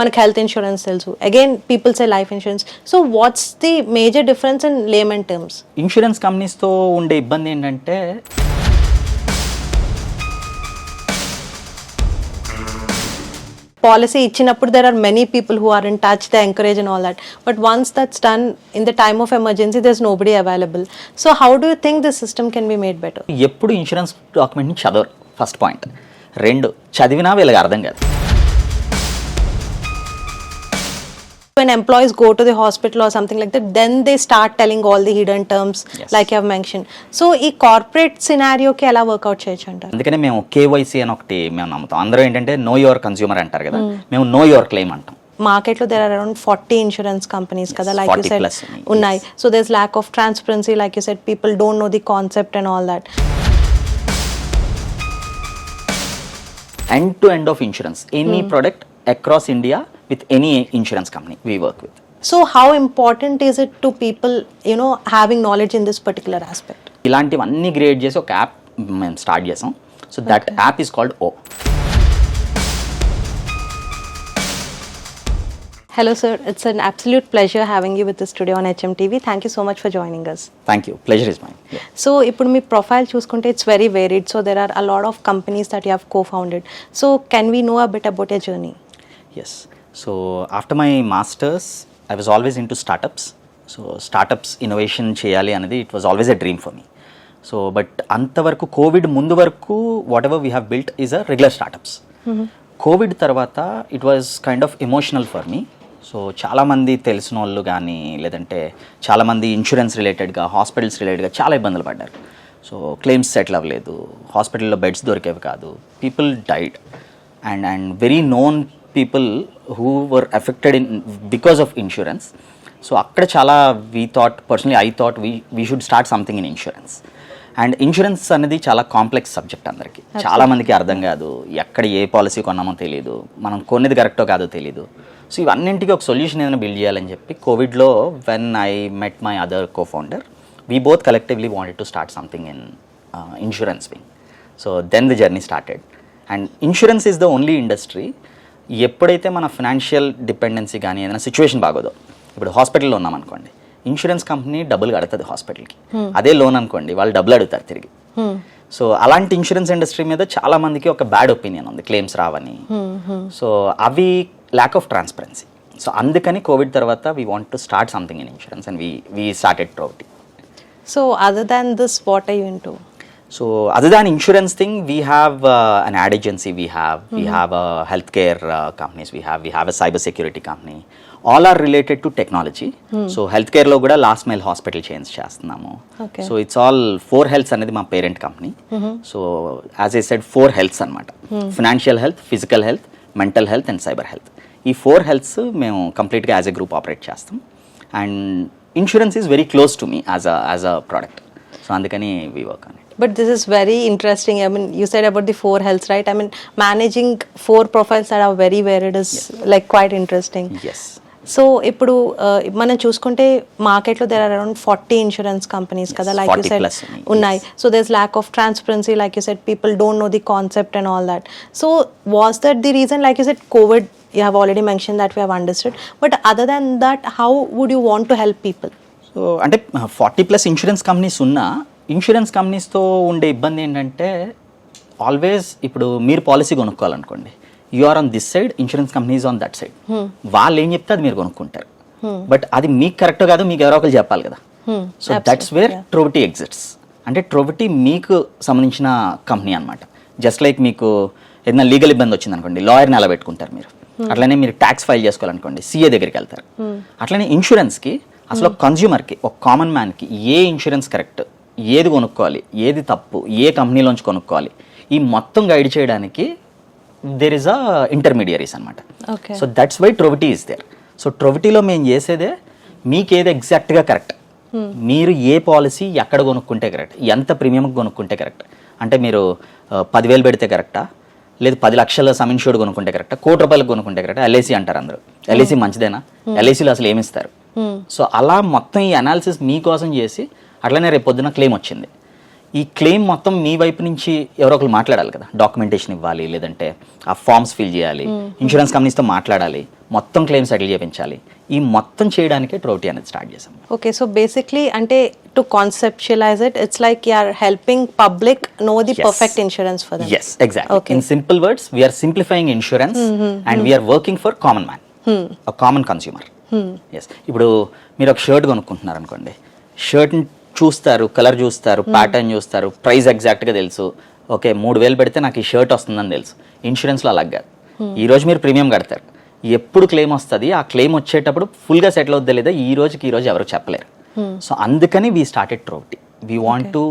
మనకి health insurance తెలుసు, again people say life insurance. So what's the major difference in layman terms? Insurance కంపెనీస్తో ఉండే ఇబ్బంది ఏంటంటే పాలసీ ఇచ్చినప్పుడు there are many people who are in touch, they encourage and all that, but once that's done in the time of emergency there's nobody available. So how do you think the system can be made better? ఎప్పుడు insurance డాక్యుమెంట్ని చదవరు, first point. రెండు, చదివినా వీళ్ళకి అర్థం కాదు. When employees go to the hospital or something like that, then they start telling all the hidden terms, Yes. like you have mentioned. So ఈ corporate సినారియోకి ఎలా work out చేయొచ్చు అంటారు? అందుకనే మేము కేవైసీ అని ఒకటి మేము నమ్ముతాం. అందరూ ఏంటంటే నో యువర్ కన్స్యూమర్ అంటారు కదా, మేము నో యువర్ క్లెయిమ్ అంటాం. మార్కెట్లో there are around 40 insurance companies కదా, like you 40 said plus ఉన్నాయి. So there's lack of transparency, like you said, people don't know the concept and all that. End to end of insurance, any product across India with any insurance company we work with. So how important is it to people, you know, having knowledge in this particular aspect? ఇలాంటివన్నీ create చేసి ఒక app మేము start చేసాం. So that app is called O. Hello sir, it's an absolute pleasure having you with us today on HMTV. Thank you so much for joining us. Thank you, pleasure is mine. So ఇప్పుడు మీ profile చూసుకుంటే it's very varied. So there are a lot of companies that you have co-founded. So can we know a bit about your journey? Yes. So after my master's I was always into startups. So startups innovation చేయాలి అనేది it was always a dream for me. So but అంతవరకు Covid ముందు వరకు whatever we have built is a regular startups. Covid తర్వాత it was kind of emotional for me. So చాలామంది తెలిసిన వాళ్ళు కానీ లేదంటే చాలామంది ఇన్సూరెన్స్ రిలేటెడ్గా, హాస్పిటల్స్ రిలేటెడ్గా చాలా ఇబ్బందులు పడ్డారు. సో క్లెయిమ్స్ సెటిల్ అవ్వలేదు, హాస్పిటల్లో బెడ్స్ దొరికేవి కాదు, people died and very known people who were affected in because of insurance. So అక్కడ చాలా I thought we should start something in insurance. And insurance అనేది చాలా కాంప్లెక్స్ సబ్జెక్ట్, అందరికీ చాలామందికి అర్థం కాదు, ఎక్కడ ఏ పాలసీ కొన్నామో తెలియదు, మనం కొనేది కరెక్టో కాదో తెలియదు. సో ఇవన్నింటికి ఒక సొల్యూషన్ ఏదైనా బిల్డ్ చేయాలని చెప్పి కోవిడ్లో when I met my other co founder, we both collectively wanted to start something in insurance wing. So then the journey started. And insurance is the only industry ఎప్పుడైతే మన financial dependency కానీ ఏదైనా situation బాగోదో, ఇప్పుడు హాస్పిటల్లో ఉన్నామనుకోండి, insurance company డబ్బులు కడుతుంది హాస్పిటల్కి. అదే లోన్ అనుకోండి, వాళ్ళు డబ్బులు అడుగుతారు తిరిగి. సో అలాంటి ఇన్సూరెన్స్ ఇండస్ట్రీ మీద చాలా మందికి ఒక బ్యాడ్ ఒపీనియన్ ఉంది, క్లెయిమ్స్ రావని. సో అవి ల్యాక్ ఆఫ్ ట్రాన్స్పరెన్సీ. సో అందుకని కోవిడ్ తర్వాత we want to start something in insurance and we started Trovati. So other than this, what are you into? So other than insurance thing, we have an ad agency, we have a healthcare companies, we have a cyber security company. All are related to technology. So healthcare lo kuda last mile hospital chains chestunnamo. Okay. So it's all 4 healths anedi ma parent company. So as I said, 4 healths anamata. Financial health, physical health, mental health and cyber health. ఈ 4 healths మేము కంప్లీట్గా as a group operate చేస్తాం. And insurance is very close to me as a product. So అందుకని we work on it. But this is very interesting. I mean, you said about the 4 healths, right? I mean, managing 4 profiles that are very varied is like quite interesting. Yes. So ఇప్పుడు మనం చూసుకుంటే మార్కెట్లో there are around 40 insurance companies కదా, like you 40 said plus ఉన్నాయి. So there's lack of transparency, like you said, people don't know the concept and all that. So was that the reason, like you said, COVID, you have already mentioned that we have understood, but other than that, how would you want to help people? So అంటే 40+ insurance companies ఉన్నా, insurance కంపెనీస్తో ఉండే ఇబ్బంది ఏంటంటే always ఇప్పుడు మీరు policy కొనుక్కోవాలనుకోండి, you are on this side, insurance company is on that side. వాళ్ళు ఏం చెప్తే అది మీరు కొనుక్కుంటారు, బట్ అది మీకు కరెక్ట్ కాదు, మీకు ఎవరో ఒకరు చెప్పాలి కదా. So that's where Trovati exits. అంటే Trovati మీకు సంబంధించిన కంపెనీ అనమాట. జస్ట్ లైక్ మీకు ఏదైనా లీగల్ ఇబ్బంది వచ్చింది అనుకోండి, లాయర్ని అలా పెట్టుకుంటారు మీరు. అట్లనే మీరు ట్యాక్స్ ఫైల్ చేసుకోవాలనుకోండి, CA దగ్గరికి వెళ్తారు. అట్లనే ఇన్సూరెన్స్కి అసలు కన్జ్యూమర్కి, ఒక కామన్ మ్యాన్కి ఏ ఇన్సూరెన్స్ కరెక్ట్, ఏది కొనుక్కోవాలి, ఏది తప్పు, ఏ కంపెనీలోంచి కొనుక్కోవాలి, ఈ మొత్తం గైడ్ చేయడానికి దేర్ ఇస్ అ ఇంటర్మీడియరీస్ అనమాట. So that's why Trovati is there. So Trovatiలో మేము చేసేదే మీకు ఏది ఎగ్జాక్ట్గా కరెక్ట్, మీరు ఏ పాలసీ ఎక్కడ కొనుక్కుంటే కరెక్ట్, ఎంత ప్రీమియంకి కొనుక్కుంటే కరెక్ట్. అంటే మీరు 10,000 పెడితే కరెక్టా, లేదు 10 లక్షల సమ్ ఇన్సూర్డ్ కొనుక్కుంటే కరెక్టా, ₹1,00,000 కొనుక్కుంటే కరెక్టా, LIC అంటారు అందరూ. LIC మంచిదేనా, LICలో అసలు ఏమిస్తారు. సో అలా మొత్తం ఈ అనాలిసిస్ మీకోసం చేసి, అట్లనే రేపు పొద్దున క్లెయిమ్ వచ్చింది, ఈ క్లెయిమ్ మొత్తం మీ వైపు నుంచి ఎవరో ఒకరు మాట్లాడాలి కదా, డాక్యుమెంటేషన్ ఇవ్వాలి, లేదంటే ఆ ఫార్మ్స్ ఫిల్ చేయాలి, ఇన్సూరెన్స్ కంపెనీస్తో మాట్లాడాలి, మొత్తం క్లెయిమ్ సెటిల్ చేయించాలి. ఈ మొత్తం చేయడానికే ట్రోటీ అనేది స్టార్ట్ చేసాం. ఓకే, సో బేసిక్లీ అంటే to conceptualise it, it's like you are helping public know the perfect insurance for them. Yes, exactly. Okay. In simple words, we are simplifying insurance and we are working for common man, a common consumer. Yes. ఇప్పుడు మీరు ఒక shirt కొనుక్కుంటున్నారు అనుకోండి, షర్ట్ని చూస్తారు, colour చూస్తారు, pattern చూస్తారు, price ఎగ్జాక్ట్గా తెలుసు, ఓకే 3,000 పెడితే నాకు ఈ షర్ట్ వస్తుందని తెలుసు. ఇన్సూరెన్స్లో అలాగ కాదు. ఈ రోజు మీరు ప్రీమియం కడతారు, ఎప్పుడు క్లెయిమ్ వస్తుంది, ఆ క్లెయిమ్ వచ్చేటప్పుడు ఫుల్గా సెటిల్ అవుద్దా లేదా ఈ రోజుకి ఈ రోజు ఎవరు చెప్పలేరు. సో అందుకని we started Trovati. We want to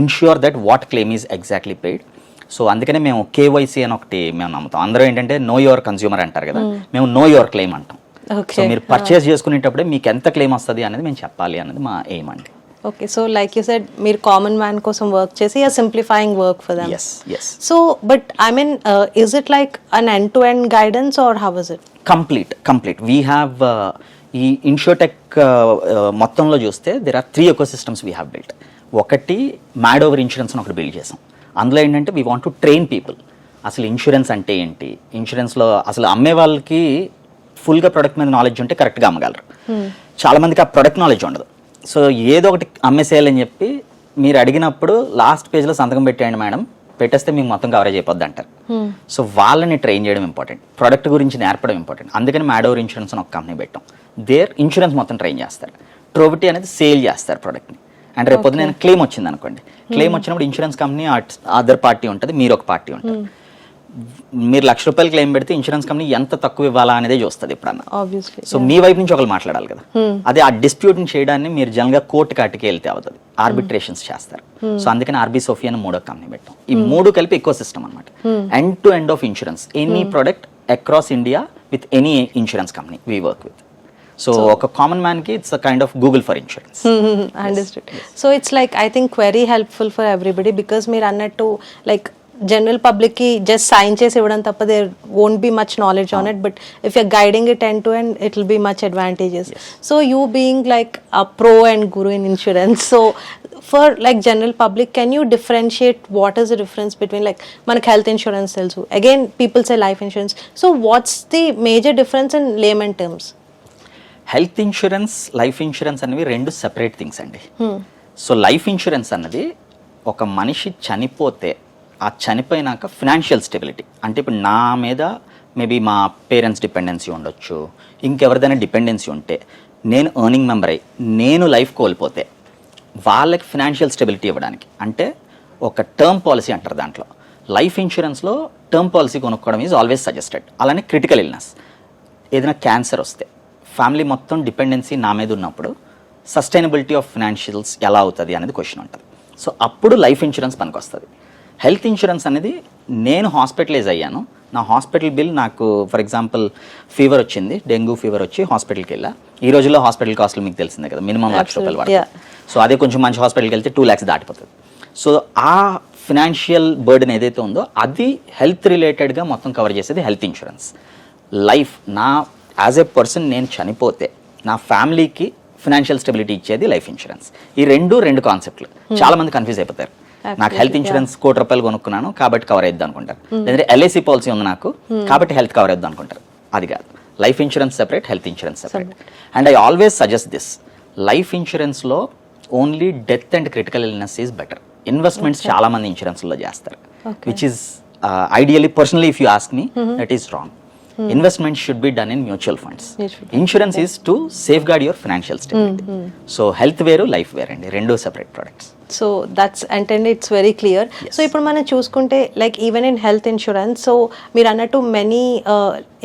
ensure that what claim is exactly paid. So అందుకనే మేము కేవైసీ అని ఒకటి మేము నమ్ముతాం. అందరూ ఏంటంటే నో యువర్ కన్స్యూమర్ అంటారు కదా, మేము నో యువర్ క్లెయిమ్ అంటాం. సో మీరు పర్చేస్ చేసుకునేటప్పుడే మీకు ఎంత క్లెయిమ్ వస్తుంది అనేది మేము చెప్పాలి అనేది మా ఎయిమ్ అండి. Okay, so like you said మీరు కామన్ మ్యాన్ కోసం వర్క్ చేసి ఆ simplifying work for them. Yes. So but I mean is it like an end to end guidance or how is it? Complete we have ఈ insurtech మొత్తంలో చూస్తే there are 3 ecosystems we have built. ఒకటి mad over insurance అని ఒకటి build చేసాం. అందులో ఏంటంటే we want to train people, అసలు ఇన్సూరెన్స్ అంటే ఏంటి, ఇన్సూరెన్స్లో అసలు అమ్మే వాళ్ళకి ఫుల్గా ప్రొడక్ట్ మీద నాలెడ్జ్ ఉంటే కరెక్ట్గా అమ్మగలరు. చాలా మందికి ఆ ప్రొడక్ట్ నాలెడ్జ్ ఉండదు. సో ఏదో ఒకటి అమ్మేసేయాలని చెప్పి మీరు అడిగినప్పుడు లాస్ట్ పేజ్లో సంతకం పెట్టేయండి మేడం, పెట్టేస్తే మీకు మొత్తం కవరేజ్ అయిపోద్ది అంటారు. సో వాళ్ళని ట్రైన్ చేయడం ఇంపార్టెంట్, ప్రొడక్ట్ గురించి నేర్పడం ఇంపార్టెంట్. అందుకని మ్యాడోవర్ ఇన్సూరెన్స్ అని ఒక కంపెనీ పెట్టాం. దేర్ ఇన్సూరెన్స్ మొత్తం ట్రైన్ చేస్తారు, ట్రోబిటీ అనేది సేల్ చేస్తారు ప్రొడక్ట్ని. అంటే రేపు పొద్దున క్లెయిమ్ వచ్చింది అనుకోండి, క్లెయిమ్ వచ్చినప్పుడు ఇన్సూరెన్స్ కంపెనీ అదర్ పార్టీ ఉంటుంది, మీరు ఒక పార్టీ ఉంటుంది. మీరు ₹1,00,000 క్లెయిమ్ పెడితే ఇన్సూరెన్స్ కంపెనీ ఎంత తక్కువ ఇవ్వాలా అనేదే చూస్తుంది ఎప్పుడన్నా. సో మీ వైపు నుంచి ఒకరు మాట్లాడాలి కదా, అదే ఆ డిస్ప్యూట్ని చేయడాన్ని మీరు జనరల్గా కోర్టు కాటికి వెళ్తే అవుతుంది, ఆర్బిట్రేషన్స్ చేస్తారు. సో అందుకని ఆర్బీ సోఫియా అని 3వ కంపెనీ పెట్టాం. ఈ 3 కలిపి ఎకో సిస్టమ్ అనమాట, end to end of insurance, any product across India with any insurance company we work with. So ఒక కామన్ మ్యాన్ కి it's a kind of Google for insurance. Understood. So it's like I think very helpful for everybody, because మీరు అన్నట్టు like general public కి just sign చేసి ఇవ్వడం తప్ప there won't be much knowledge on it, but if you're guiding it end to end it will be much advantages. So you being like a pro and Guru in insurance, so for like general public, can you differentiate what is the difference between like manaki health insurance telsu, again people say life insurance, so what's the major difference in layman terms? Health insurance, life insurance అనేవి 2 separate things అండి. So life insurance అన్నది ఒక మనిషి చనిపోతే ఆ చనిపోయినాక financial stability, అంటే ఇప్పుడు నా మీద మేబీ మా పేరెంట్స్ డిపెండెన్సీ ఉండొచ్చు, ఇంకెవరిదైనా డిపెండెన్సీ ఉంటే, నేను ఎర్నింగ్ మెంబర్ అయ్యి నేను లైఫ్ కోల్పోతే వాళ్ళకి ఫినాన్షియల్ స్టెబిలిటీ ఇవ్వడానికి, అంటే ఒక టర్మ్ పాలసీ అంటారు దాంట్లో. లైఫ్ ఇన్సూరెన్స్లో టర్మ్ పాలసీ కొనుక్కోవడం ఈజ్ ఆల్వేస్ సజెస్టెడ్. అలానే క్రిటికల్ ఇల్నెస్, ఏదైనా క్యాన్సర్ వస్తే ఫ్యామిలీ మొత్తం డిపెండెన్సీ నా మీద ఉన్నప్పుడు సస్టైనబిలిటీ ఆఫ్ ఫినాన్షియల్స్ ఎలా అవుతుంది అనేది క్వశ్చన్ ఉంటుంది. సో అప్పుడు లైఫ్ ఇన్సూరెన్స్ పనికి వస్తుంది. హెల్త్ ఇన్సూరెన్స్ అనేది నేను హాస్పిటలైజ్ అయ్యాను, నా హాస్పిటల్ బిల్ నాకు ఫర్ ఎగ్జాంపుల్ ఫీవర్ వచ్చింది, డెంగ్యూ ఫీవర్ వచ్చి హాస్పిటల్కి వెళ్ళా. ఈ రోజుల్లో హాస్పిటల్ కాస్ట్లు మీకు తెలిసిందే కదా, మినిమం ₹1,00,000 పడుతుంది. సో అదే కొంచెం మంచి హాస్పిటల్కి వెళ్తే 2 lakhs దాటిపోతుంది. సో ఆ ఫినాన్షియల్ బర్డెన్ ఏదైతే ఉందో అది హెల్త్ రిలేటెడ్గా మొత్తం కవర్ చేసేది హెల్త్ ఇన్సూరెన్స్. లైఫ్ నా యాజ్ ఎ పర్సన్ నేను చనిపోతే నా ఫ్యామిలీకి ఫినాన్షియల్ స్టెబిలిటీ ఇచ్చేది లైఫ్ ఇన్సూరెన్స్. ఈ రెండు కాన్సెప్ట్లు చాలా మంది కన్ఫ్యూజ్ అయిపోతారు. నాకు హెల్త్ ఇన్సూరెన్స్ ₹1,00,000 కొనుక్కున్నాను కాబట్టి కవర్ అయిద్దాం అనుకుంటారు, లేదంటే LIC పాలసీ ఉంది నాకు కాబట్టి హెల్త్ కవర్ అయిద్దాం అనుకుంటారు. అది కాదు, life insurance separate, health insurance separate. And I always suggest this, life ఇన్సూరెన్స్లో only death and critical illness is better. Investments చాలా మంది ఇన్సూరెన్స్లో చేస్తారు, which is ideally personally if you ask me that is wrong. Investment should be done in mutual funds. Insurance is to safeguard your financial stability. So health వేరు, life వేరు అండి, 2 separate products. So that's అంటే it's very clear. So ఇప్పుడు మనం చూసుకుంటే like even in health insurance, so మీరు అన్నట్టు many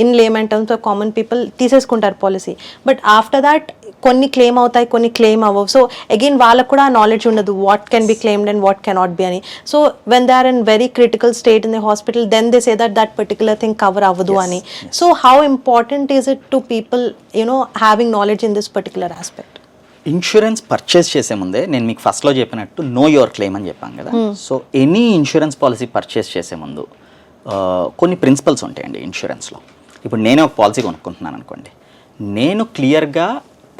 in layman terms common people తీసేసుకుంటారు పాలసీ, బట్ ఆఫ్టర్ దాట్ కొన్ని క్లెయిమ్ అవుతాయి, కొన్ని క్లెయిమ్ అవ్వవు. సో అగైన్ వాళ్ళకు కూడా నాలెడ్జ్ ఉండదు what can be claimed and what cannot be అని. So when they are in very critical state in the hospital, then they say that particular thing cover అవ్వదు అని. So how important is it to people having knowledge in this particular aspect? Insurance purchase చేసే ముందే నేను మీకు ఫస్ట్లో చెప్పినట్టు no your claim అని చెప్పాను కదా. So any insurance policy purchase చేసే ముందు కొన్ని ప్రిన్సిపల్స్ ఉంటాయండి ఇన్సూరెన్స్లో. ఇప్పుడు నేనే ఒక పాలసీ కొనుక్కుంటున్నాను అనుకోండి, నేను క్లియర్గా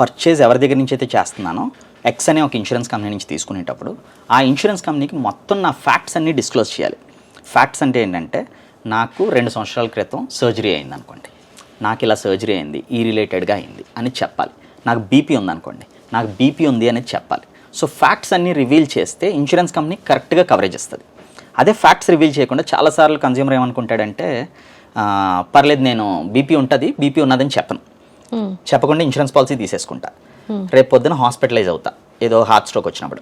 పర్చేజ్ ఎవరి దగ్గర నుంచి అయితే చేస్తున్నానో ఎక్స్ అనే ఒక ఇన్సూరెన్స్ కంపెనీ నుంచి తీసుకునేటప్పుడు ఆ ఇన్సూరెన్స్ కంపెనీకి మొత్తం నా ఫ్యాక్ట్స్ అన్నీ డిస్క్లోజ్ చేయాలి. ఫ్యాక్ట్స్ అంటే ఏంటంటే నాకు 2 సంవత్సరాల క్రితం సర్జరీ అయింది అనుకోండి, నాకు ఇలా సర్జరీ అయింది, ఈ రిలేటెడ్గా అయింది అని చెప్పాలి. నాకు బీపీ ఉందనుకోండి, నాకు బీపీ ఉంది అనేది చెప్పాలి. సో ఫ్యాక్ట్స్ అన్నీ రివీల్ చేస్తే ఇన్సూరెన్స్ కంపెనీ కరెక్ట్గా కవరేజ్ ఇస్తుంది. అదే ఫ్యాక్ట్స్ రివీల్ చేయకుండా చాలాసార్లు కన్జ్యూమర్ ఏమనుకుంటాడంటే పర్లేదు నేను బీపీ ఉంటుంది, బీపీ ఉన్నదని చెప్పను, చెప్పకుండా ఇన్సూరెన్స్ పాలసీ తీసేసుకుంటా. రేపు పొద్దున హాస్పిటలైజ్ అవుతా ఏదో హార్ట్ స్ట్రోక్ వచ్చినప్పుడు,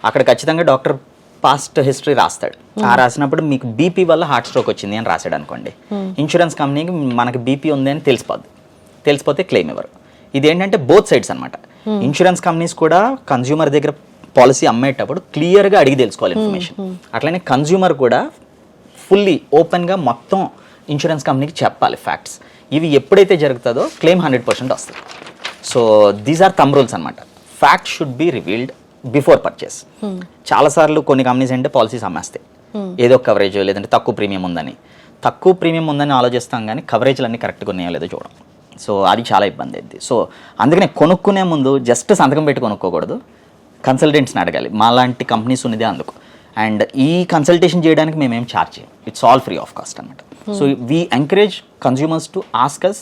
అక్కడ ఖచ్చితంగా డాక్టర్ పాస్ట్ హిస్టరీ రాస్తాడు. ఆ రాసినప్పుడు మీకు బీపీ వల్ల హార్ట్ స్ట్రోక్ వచ్చింది అని రాశాడు అనుకోండి, ఇన్సూరెన్స్ కంపెనీకి మనకి బీపీ ఉంది అని తెలిసిపోతే క్లెయిమ్ ఇవ్వరు. ఇదేంటంటే బోత్ సైడ్స్ అనమాట. ఇన్సూరెన్స్ కంపెనీస్ కూడా కన్జ్యూమర్ దగ్గర పాలసీ అమ్మేటప్పుడు క్లియర్గా అడిగి తెలుసుకోవాలి ఇన్ఫర్మేషన్. అట్లనే కన్జ్యూమర్ కూడా ఫుల్లీ ఓపెన్గా మొత్తం ఇన్సూరెన్స్ కంపెనీకి చెప్పాలి ఫ్యాక్ట్స్. ఇవి ఎప్పుడైతే జరుగుతుందో క్లెయిమ్ 100% వస్తుంది. So these are thumb rules అనమాట. Fact should be revealed before purchase. చాలాసార్లు కొన్ని కంపెనీస్ అంటే పాలసీస్ అమ్మేస్తాయి, ఏదో కవరేజ్ లేదంటే తక్కువ ప్రీమియం ఉందని ఆలోచిస్తాం, కానీ కవరేజ్లు అన్నీ కరెక్ట్గా ఉన్నాయో లేదో చూడం. సో అది చాలా ఇబ్బంది అయింది. సో అందుకనే కొనుక్కునే ముందు జస్ట్ సంతకం పెట్టి కొనుక్కోకూడదు, కన్సల్టెంట్స్ని అడగాలి. మాలాంటి కంపెనీస్ ఉన్నదే అందుకు. అండ్ ఈ కన్సల్టేషన్ చేయడానికి మేమేం ఛార్జ్ చేయం, it's all free of cost అనమాట. So we encourage consumers to ask us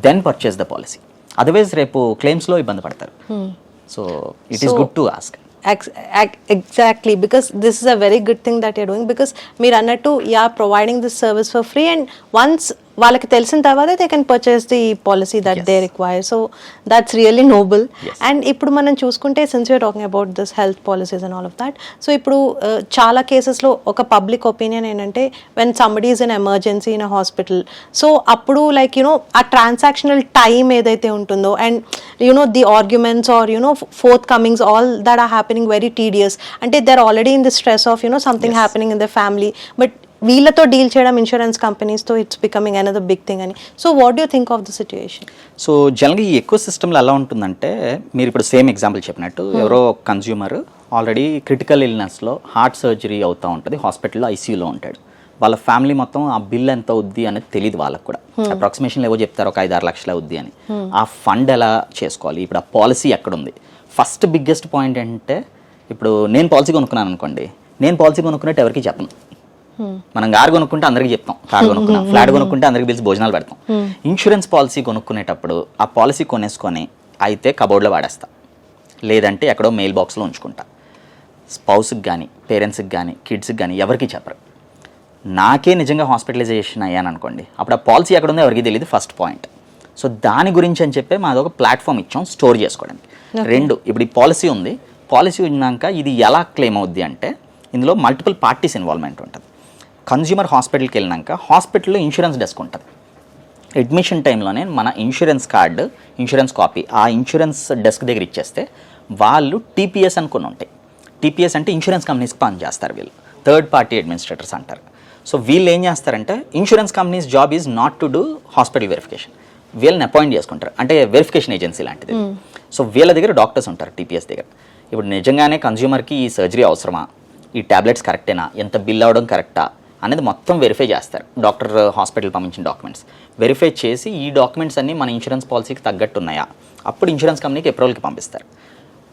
then purchase the policy. Otherwise రేపు క్లెయిమ్స్లో ఇబ్బంది పడతారు. So it is good to ask. Exactly, because this is a very good thing that you're doing, because మీరు అన్నట్టు providing this service for free, and once వాళ్ళకి తెలిసిన తర్వాత they can purchase the policy that they require. So that's really noble. And ఇప్పుడు మనం చూసుకుంటే, since we're talking about this health policies and all of that, so ఇప్పుడు చాలా కేసెస్లో ఒక పబ్లిక్ ఒపీనియన్ ఏంటంటే, when somebody is in emergency in a hospital, so అప్పుడు like ఆ ట్రాన్సాక్షనల్ టైం ఏదైతే ఉంటుందో, and the arguments or forthcomings, all that are happening very tedious, అంటే they're already in the stress of something happening in their family, but వీళ్ళతో deal చేయడం insurance కంపెనీస్తో it's becoming another big thing అని. So what do think of the situation? So జనరల్గా ఈ echo సిస్టమ్లో ఎలా ఉంటుందంటే, మీరు ఇప్పుడు సేమ్ ఎగ్జాంపుల్ చెప్పినట్టు, ఎవరో కన్జ్యూమర్ ఆల్రెడీ క్రిటికల్ ఇల్నెస్లో హార్ట్ సర్జరీ అవుతూ ఉంటుంది, హాస్పిటల్లో ఐసీయూలో ఉంటాడు. వాళ్ళ ఫ్యామిలీ మొత్తం ఆ బిల్ ఎంత అవుద్ది అనేది తెలియదు వాళ్ళకు కూడా. అప్రాక్సిమేషన్ ఏవో చెప్తారు, ఒక 5-6 లక్షలు అవుద్ది అని. ఆ ఫండ్ ఎలా చేసుకోవాలి, ఇప్పుడు ఆ పాలసీ ఎక్కడుంది? ఫస్ట్ బిగ్గెస్ట్ పాయింట్ ఏంటంటే, ఇప్పుడు నేను పాలసీ కొనుక్కున్నాను అనుకోండి, నేను పాలసీ కొనుక్కున్నట్టు ఎవరికి చెప్పను. మనం కారు కొనుక్కుంటే అందరికి చెప్తాం, కారు కొనుక్కున్నాం. ఫ్లాట్ కొనుక్కుంటే అందరికి పిలిచి భోజనాలు పెడతాం. ఇన్సూరెన్స్ పాలసీ కొనుక్కునేటప్పుడు ఆ పాలసీ కొనేసుకొని అయితే కబోర్డ్లో వాడేస్తా, లేదంటే ఎక్కడో మెయిల్ బాక్స్లో ఉంచుకుంటా. స్పౌస్కి కానీ, పేరెంట్స్కి కానీ, కిడ్స్కి కానీ ఎవరికి చెప్పరు. నాకే నిజంగా హాస్పిటలైజేషన్ అయ్యాను అనుకోండి, అప్పుడు ఆ పాలసీ ఎక్కడ ఉందో ఎవరికి తెలియదు, ఫస్ట్ పాయింట్. సో దాని గురించి అని చెప్పి మాది ఒక ప్లాట్ఫామ్ ఇచ్చాం స్టోర్ చేసుకోవడానికి. 2, ఇప్పుడు ఈ పాలసీ ఉంది, పాలసీ ఉన్నాక ఇది ఎలా క్లెయిమ్ అవుద్ది అంటే, ఇందులో మల్టిపుల్ పార్టీస్ ఇన్వాల్వ్మెంట్ ఉంటుంది. కన్జ్యూమర్ హాస్పిటల్కి వెళ్ళినాక హాస్పిటల్లో ఇన్సూరెన్స్ డెస్క్ ఉంటుంది. అడ్మిషన్ టైంలోనే మన ఇన్సూరెన్స్ కార్డు, ఇన్సూరెన్స్ కాపీ ఆ ఇన్సూరెన్స్ డెస్క్ దగ్గర ఇచ్చేస్తే వాళ్ళు టీపీఎస్ అనుకుని ఉంటాయి. టీపీఎస్ అంటే ఇన్సూరెన్స్ కంపెనీస్కి పనిచేస్తారు వీళ్ళు, థర్డ్ పార్టీ అడ్మినిస్ట్రేటర్స్ అంటారు. సో వీళ్ళు ఏం చేస్తారంటే, insurance companies job is not to do hospital verification, వీళ్ళని అపాయింట్ చేసుకుంటారు, అంటే వెరిఫికేషన్ ఏజెన్సీ లాంటిది. సో వీళ్ళ దగ్గర డాక్టర్స్ ఉంటారు టీపీఎస్ దగ్గర. ఇప్పుడు నిజంగానే కన్జ్యూమర్కి ఈ సర్జరీ అవసరమా, ఈ ట్యాబ్లెట్స్ కరెక్టేనా, ఎంత బిల్ అవ్వడం కరెక్టా అనేది మొత్తం వెరిఫై చేస్తారు. డాక్టర్ హాస్పిటల్ పంపించిన డాక్యుమెంట్స్ వెరిఫై చేసి, ఈ డాక్యుమెంట్స్ అన్నీ మన ఇన్సూరెన్స్ పాలసీకి తగ్గట్టు ఉన్నాయా, అప్పుడు ఇన్సూరెన్స్ కంపెనీకి అప్రూవల్కి పంపిస్తారు.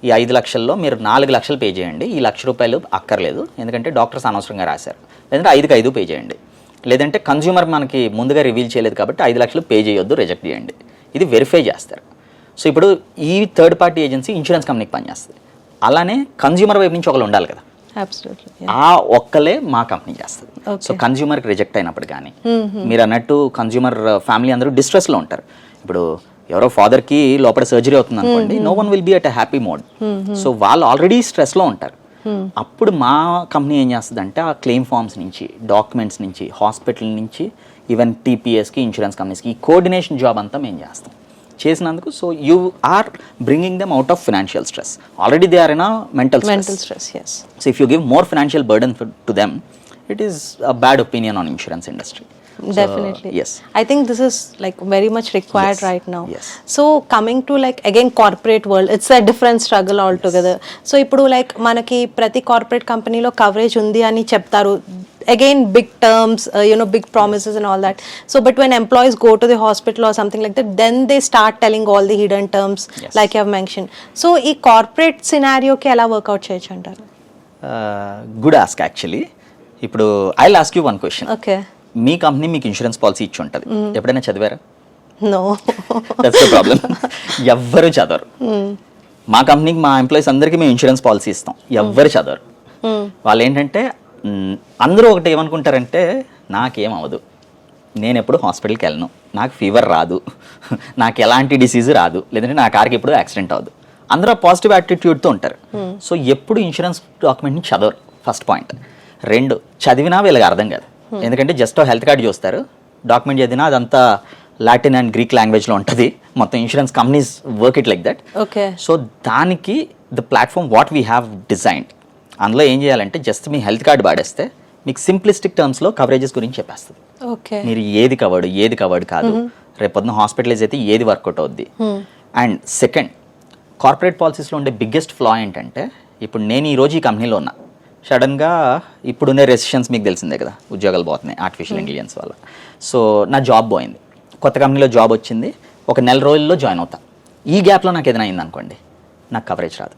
ఈ 5 లక్షల్లో మీరు 4 లక్షలు పే చేయండి, ఈ ₹1,00,000 అక్కర్లేదు ఎందుకంటే డాక్టర్స్ అనవసరంగా రాశారు, లేదంటే 5కి 5 పే చేయండి, లేదంటే కన్జ్యూమర్ మనకి ముందుగా రివీల్ చేయలేదు కాబట్టి 5 లక్షలు పే చేయొద్దు, రిజెక్ట్ చేయండి. ఇది వెరిఫై చేస్తారు. సో ఇప్పుడు ఈ థర్డ్ పార్టీ ఏజెన్సీ ఇన్సూరెన్స్ కంపెనీకి పనిచేస్తుంది. అలానే కన్జ్యూమర్ వైపు నుంచి ఒకళ్ళు ఉండాలి కదా, ఆ ఒక్కలే మా కంపెనీ చేస్తుంది. సో కన్జ్యూమర్కి రిజెక్ట్ అయినప్పుడు కానీ, మీరు అన్నట్టు కన్జ్యూమర్ ఫ్యామిలీ అందరూ డిస్ట్రెస్లో ఉంటారు. ఇప్పుడు ఎవరో ఫాదర్కి లోపల సర్జరీ అవుతుంది అనుకోండి, no one will be at a happy mode. So వాళ్ళు ఆల్రెడీ స్ట్రెస్లో ఉంటారు. అప్పుడు మా కంపెనీ ఏం చేస్తుంది అంటే, ఆ క్లెయిమ్ ఫామ్స్ నుంచి, డాక్యుమెంట్స్ నుంచి, హాస్పిటల్ నుంచి, ఈవెన్ టీపీఎస్కి, ఇన్సూరెన్స్ కంపెనీస్కి ఈ కోఆర్డినేషన్ జాబ్ అంతా మేము చేస్తాం. చేసినందుకు so you are bringing them out of financial stress. Already they are in a mental stress. Yes. So if you give more financial burden to them, it is a bad opinion on insurance industry. Definitely. So, yes. I think this is like very much required right now. Yes. So coming to like again corporate world, it's a different struggle altogether. So ఇప్పుడు like మనకి ప్రతి corporate కంపెనీలో coverage ఉంది అని చెప్తారు, again big terms, big promises and all that. So but when employees go to the hospital or something like that, then they start telling all the hidden terms. Yes. Like you have mentioned. So ee corporate scenario ki ela work out cheyochu antaru? Good ask actually. ఇప్పుడు I will ask you one question. Okay. మీ company మీకు insurance policy ఇచ్చి ఉంటుంది, ఎప్పుడైనా చదివారా? No. That's the problem. ఎవ్వరు చదవరు. మా కంపెనీకి మా ఎంప్లాయీస్ అందరికీ మేము ఇన్సూరెన్స్ పాలసీ ఇస్తాం, ఎవ్వరు చదవరు. వాళ్ళు ఏంటంటే అందరూ ఒకటి ఏమనుకుంటారంటే నాకేం అవ్వదు, నేను ఎప్పుడు హాస్పిటల్కి వెళ్ళను, నాకు ఫీవర్ రాదు, నాకు ఎలాంటి డిసీజ్ రాదు, లేదంటే నా కార్కి ఎప్పుడు యాక్సిడెంట్ అవ్వదు. అందరూ పాజిటివ్ యాటిట్యూడ్తో ఉంటారు. సో ఎప్పుడు ఇన్సూరెన్స్ డాక్యుమెంట్ని చదవరు, ఫస్ట్ పాయింట్. రెండు, చదివినా వీళ్ళకి అర్థం కాదు, ఎందుకంటే జస్ట్ హెల్త్ కార్డు చూస్తారు, డాక్యుమెంట్ చదివినా అదంతా లాటిన్ అండ్ గ్రీక్ లాంగ్వేజ్లో ఉంటుంది. మొత్తం insurance companies work it like that. Okay. So దానికి the platform what we have designed, అందులో ఏం చేయాలంటే జస్ట్ మీ హెల్త్ కార్డు వాడేస్తే మీకు సింప్లిస్టిక్ టర్మ్స్లో కవరేజెస్ గురించి చెప్పేస్తుంది. Okay. మీరు ఏది కవర్డ్ కాదు, రేపు పొద్దున హాస్పిటలైజ్ అయితే ఏది వర్కౌట్ అవుద్ది. అండ్ సెకండ్, కార్పొరేట్ పాలసీస్లో ఉండే బిగ్గెస్ట్ ఫ్లా ఏంటంటే, ఇప్పుడు నేను ఈరోజు ఈ కంపెనీలో ఉన్నా, సడన్గా ఇప్పుడున్న రెసిషన్స్ మీకు తెలిసిందే కదా, ఉద్యోగాలు పోతున్నాయి ఆర్టిఫిషియల్ ఇంటెలిజెన్స్ వల్ల. సో నా జాబ్ పోయింది, కొత్త కంపెనీలో జాబ్ వచ్చింది, ఒక నెల రోజుల్లో జాయిన్ అవుతా. ఈ గ్యాప్లో నాకు ఏదైనా అయింది అనుకోండి, నాకు కవరేజ్ రాదు.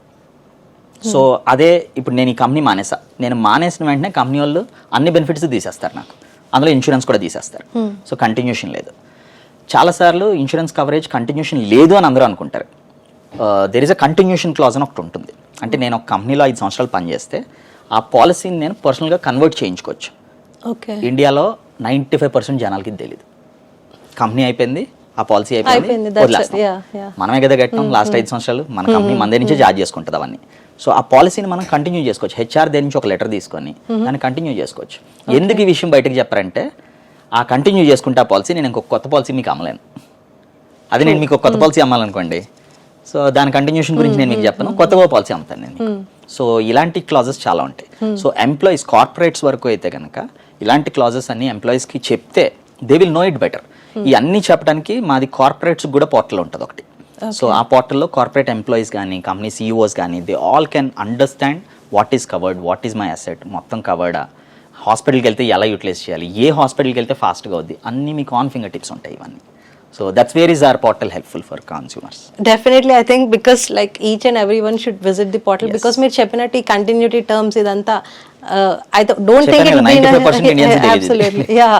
సో అదే ఇప్పుడు నేను ఈ కంపెనీ మానేసా, నేను మానేసిన వెంటనే కంపెనీ వాళ్ళు అన్ని బెనిఫిట్స్ తీసేస్తారు నాకు, అందులో ఇన్సూరెన్స్ కూడా తీసేస్తారు. సో కంటిన్యూషన్ లేదు. చాలాసార్లు ఇన్సూరెన్స్ కవరేజ్ కంటిన్యూషన్ లేదు అని అందరూ అనుకుంటారు. There is a continuation clause అని ఒకటి ఉంటుంది. అంటే నేను ఒక కంపెనీలో 5 సంవత్సరాలు పనిచేస్తే ఆ పాలసీని నేను పర్సనల్గా కన్వర్ట్ చేయించుకోవచ్చు. Okay. ఇండియాలో 95% జనాలకి తెలియదు. కంపెనీ అయిపోయింది, ఆ పాలసీ అయిపోయింది, అయిపోయింది, that's it. వదిలేస్తాం. Yeah. మనమే కదా కట్టాం లాస్ట్ 5 సంవత్సరాలు, మన కంపెనీ మన దగ్గర నుంచే చార్జ్ చేసుకుంటుంది అవన్నీ. సో ఆ పాలసీని మనం కంటిన్యూ చేసుకోవచ్చు. హెచ్ఆర్ దగ్గర నుంచి ఒక లెటర్ తీసుకొని దాన్ని కంటిన్యూ చేసుకోవచ్చు. ఎందుకు ఈ విషయం బయటకు చెప్పారంటే, ఆ కంటిన్యూ చేసుకుంటే ఆ పాలసీ నేను ఇంకొక కొత్త పాలసీ మీకు అమ్మలేను. అది నేను మీకు ఒక కొత్త పాలసీ అమ్మాలనుకోండి, సో దాని కంటిన్యూషన్ గురించి నేను మీకు చెప్పను, కొత్తగా పాలసీ అమ్ముతాను నేను మీకు. సో ఇలాంటి క్లాజెస్ చాలా ఉంటాయి. సో ఎంప్లాయీస్ కార్పొరేట్స్ వరకు అయితే కనుక ఇలాంటి క్లాజెస్ అన్ని ఎంప్లాయీస్కి చెప్తే they will know it better. ఈ అన్నీ చెప్పడానికి మాది కార్పొరేట్స్ కూడా పోర్టల్ ఉంటుంది ఒకటి. సో ఆ పోర్టల్లో కార్పొరేట్ ఎంప్లాయీస్ కానీ కంపెనీ సీఈఓస్ కానీ they all can understand what is covered, what is my asset, మొత్తం కవర్డా, హాస్పిటల్కి వెళ్తే ఎలా యూటిలైజ్ చేయాలి, ఏ హాస్పిటల్కి వెళ్తే ఫాస్ట్గా అవుద్ది, అన్నీ మీకు ఆన్ ఫింగర్ టిప్స్ ఉంటాయి ఇవన్నీ. So that's where is our portal helpful for consumers. Definitely, I think because like each and everyone should visit the portal. Yes. Because meer cheppinattu ee continuity terms idantha I don't think it will be 95% Indians absolutely yeah.